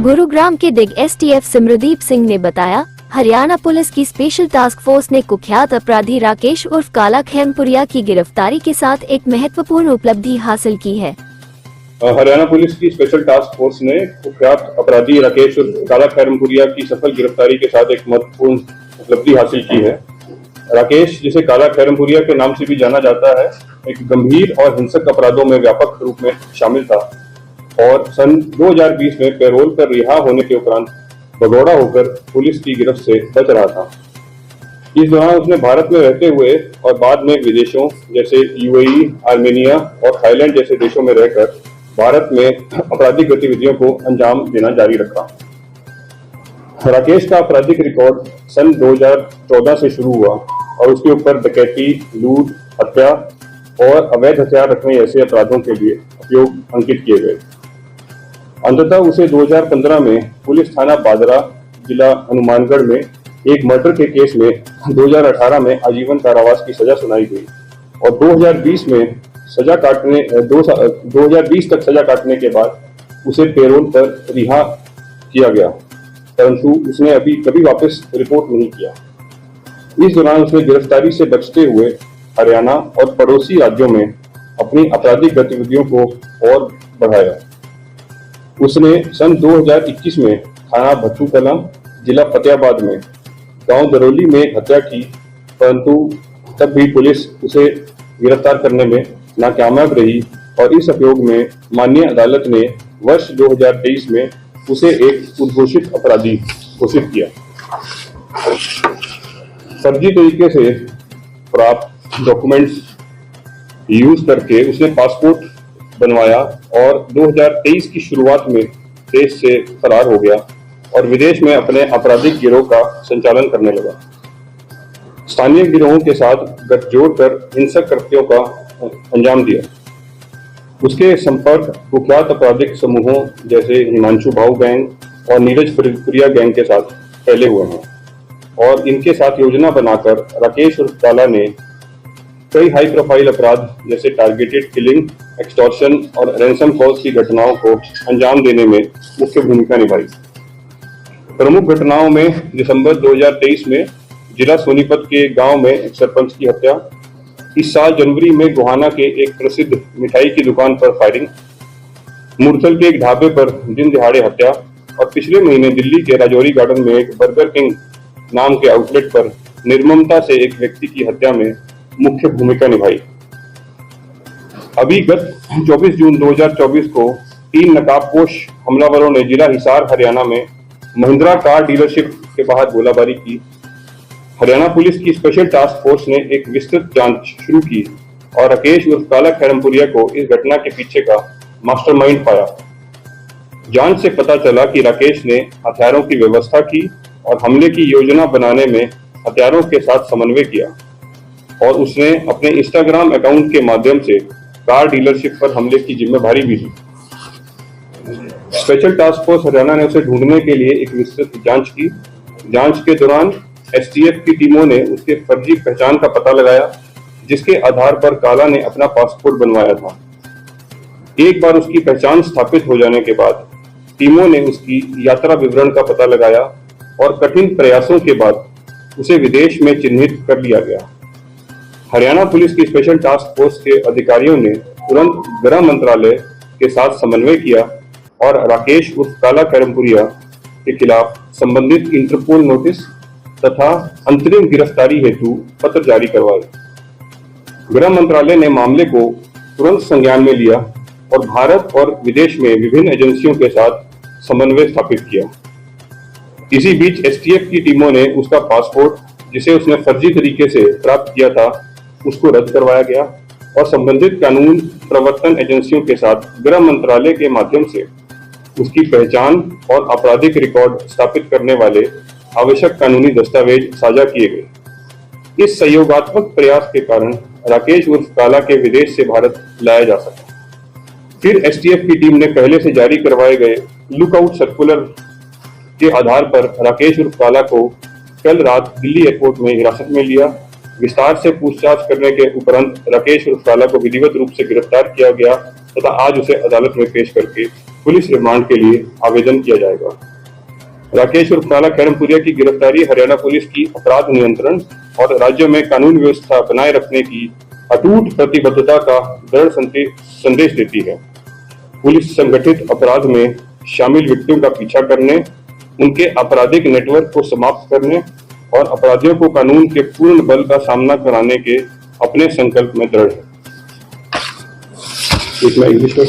गुरुग्राम के डिग एसटीएफ सिमरदीप सिंह ने बताया, हरियाणा पुलिस की स्पेशल टास्क फोर्स ने कुख्यात अपराधी राकेश उर्फ काला खैरमपुरिया की गिरफ्तारी के साथ एक महत्वपूर्ण उपलब्धि हासिल की है। हरियाणा पुलिस की स्पेशल टास्क फोर्स ने कुख्यात अपराधी राकेश उर्फ काला खैरमपुरिया की सफल गिरफ्तारी के साथ एक महत्वपूर्ण उपलब्धि हासिल की है। राकेश, जिसे काला खैरमपुरिया के नाम से भी जाना जाता है, एक गंभीर और हिंसक अपराधों में व्यापक रूप में शामिल था और सन 2020 में पैरोल पर रिहा होने के उपरांत भगौड़ा होकर पुलिस की गिरफ्त से बच रहा था। इस दौरान उसने भारत में रहते हुए और बाद में विदेशों जैसे यूएई, आर्मेनिया और थाईलैंड जैसे देशों में रहकर भारत में आपराधिक गतिविधियों को अंजाम देना जारी रखा। राकेश का आपराधिक रिकॉर्ड सन 2014 से शुरू हुआ और उसके ऊपर डकैती, लूट, हत्या और अवैध हथियार रखने जैसे अपराधों के लिए उपयोग अंकित किए गए। अंततः उसे 2015 में पुलिस थाना बादरा, जिला हनुमानगढ़ में एक मर्डर के केस में 2018 में आजीवन कारावास की सजा सुनाई गई और 2020 में 2020 तक सजा काटने के बाद उसे पैरोल पर रिहा किया गया, परंतु उसने अभी कभी वापस रिपोर्ट नहीं किया। इस दौरान उसने गिरफ्तारी से बचते हुए हरियाणा और पड़ोसी राज्यों में अपनी आपराधिक गतिविधियों को और बढ़ाया। उसने सन 2021 में थाना भट्टू कला, जिला फतेहाबाद में गांव दरोली में एक हत्या की, परंतु तब भी पुलिस उसे गिरफ्तार करने में नाकामयाब रही और इस अभियोग में माननीय अदालत ने वर्ष 2023 में उसे एक उद्घोषित अपराधी घोषित किया। फर्जी तरीके से प्राप्त डॉक्यूमेंट्स यूज करके उसने पासपोर्ट बनवाया और 2023 की शुरुआत में देश से फरार हो गया और विदेश में अपने आपराधिक गिरोह का संचालन करने लगा। स्थानीय गिरोहों के साथ गठजोड़ कर हिंसक कृत्यों का अंजाम दिया। उसके संपर्क कुख्यात आपराधिक समूहों जैसे हिमांशु भाऊ गैंग और नीरज फरीदपुरिया गैंग के साथ फैले हुए हैं और इनके साथ योजना बनाकर राकेश उर्फ काला ने कई हाई प्रोफाइल अपराध जैसे टारगेटेड किलिंग, एक्सटॉर्शन और रैंसम कॉल्स की घटनाओं को अंजाम देने में मुख्य भूमिका निभाई। प्रमुख घटनाओं में दिसंबर 2023 में जिला सोनीपत के गांव में एक सरपंच की हत्या, इस साल जनवरी में गोहाना के एक प्रसिद्ध मिठाई की दुकान पर फायरिंग, मुरथल के एक ढाबे पर दिन दिहाड़े हत्या और पिछले महीने दिल्ली के राजौरी गार्डन में एक बर्गर किंग नाम के आउटलेट पर निर्ममता से एक व्यक्ति की हत्या में मुख्य भूमिका निभाई। अभी गत 24 जून 2024 को 3 नकाबपोश हमलावरों ने जिला हिसार हरियाणा में महिंद्रा कार डीलरशिप के बाहर गोलाबारी की। हरियाणा पुलिस की स्पेशल टास्क फोर्स ने एक विस्तृत जांच शुरू की और राकेश उर्फ काला खैरमपुरिया को इस घटना के पीछे का मास्टरमाइंड पाया। जांच से पता चला कि राकेश ने हथियारों की व्यवस्था की और हमले की योजना बनाने में हथियारों के साथ समन्वय किया और उसने अपने इंस्टाग्राम अकाउंट के माध्यम से कार डीलरशिप पर हमले की जिम्मेदारी भी ली। स्पेशल टास्क फोर्स हरियाणा ने उसे ढूंढने के लिए एक विस्तृत जांच की। जांच के दौरान एसटीएफ की टीमों ने उसके फर्जी पहचान का पता लगाया, जिसके आधार पर काला ने अपना पासपोर्ट बनवाया था। एक बार उसकी पहचान स्थापित हो जाने के बाद टीमों ने उसकी यात्रा विवरण का पता लगाया और कठिन प्रयासों के बाद उसे विदेश में चिन्हित कर लिया गया। हरियाणा पुलिस की स्पेशल टास्क फोर्स के अधिकारियों ने तुरंत गृह मंत्रालय के साथ समन्वय किया और राकेश उर्फ काला खैरमपुरिया के खिलाफ संबंधित इंटरपोल नोटिस तथा अंतरिम गिरफ्तारी हेतु पत्र जारी करवाए। गृह मंत्रालय ने मामले को तुरंत संज्ञान में लिया और भारत और विदेश में विभिन्न एजेंसियों के साथ समन्वय स्थापित किया। इसी बीच एसटीएफ की टीमों ने उसका पासपोर्ट, जिसे उसने फर्जी तरीके से प्राप्त किया था, उसको रद्द करवाया गया और संबंधित कानून प्रवर्तन एजेंसियों के साथ गृह मंत्रालय के माध्यम से उसकी पहचान और आपराधिक रिकॉर्ड स्थापित करने वाले आवश्यक कानूनी दस्तावेज साझा किए गए। इस सहयोगात्मक प्रयास के कारण राकेश उर्फ काला के विदेश से भारत लाया जा सका। फिर एसटीएफ की टीम ने पहले से जारी करवाए गए लुकआउट सर्कुलर के आधार पर राकेश उर्फ काला को कल रात दिल्ली एयरपोर्ट में हिरासत में लिया। विस्तार से पूछताछ करने के उपरांत राकेश उर्फ काला को विधिवत रूप से गिरफ्तार किया गया तथा आज उसे अदालत में पेश करके पुलिस रिमांड के लिए आवेदन किया जाएगा। राकेश उर्फ काला खैरमपुरिया की गिरफ्तारी हरियाणा पुलिस की अपराध नियंत्रण और राज्य में कानून व्यवस्था बनाए रखने की अटूट प्रतिबद्धता का दृढ़ संदेश देती है। पुलिस संगठित अपराध में शामिल व्यक्तियों का पीछा करने, उनके आपराधिक नेटवर्क को समाप्त करने और अपराधियों को कानून के पूर्ण बल का सामना कराने के अपने संकल्प में दृढ़ है। इसमें इंग्लिश में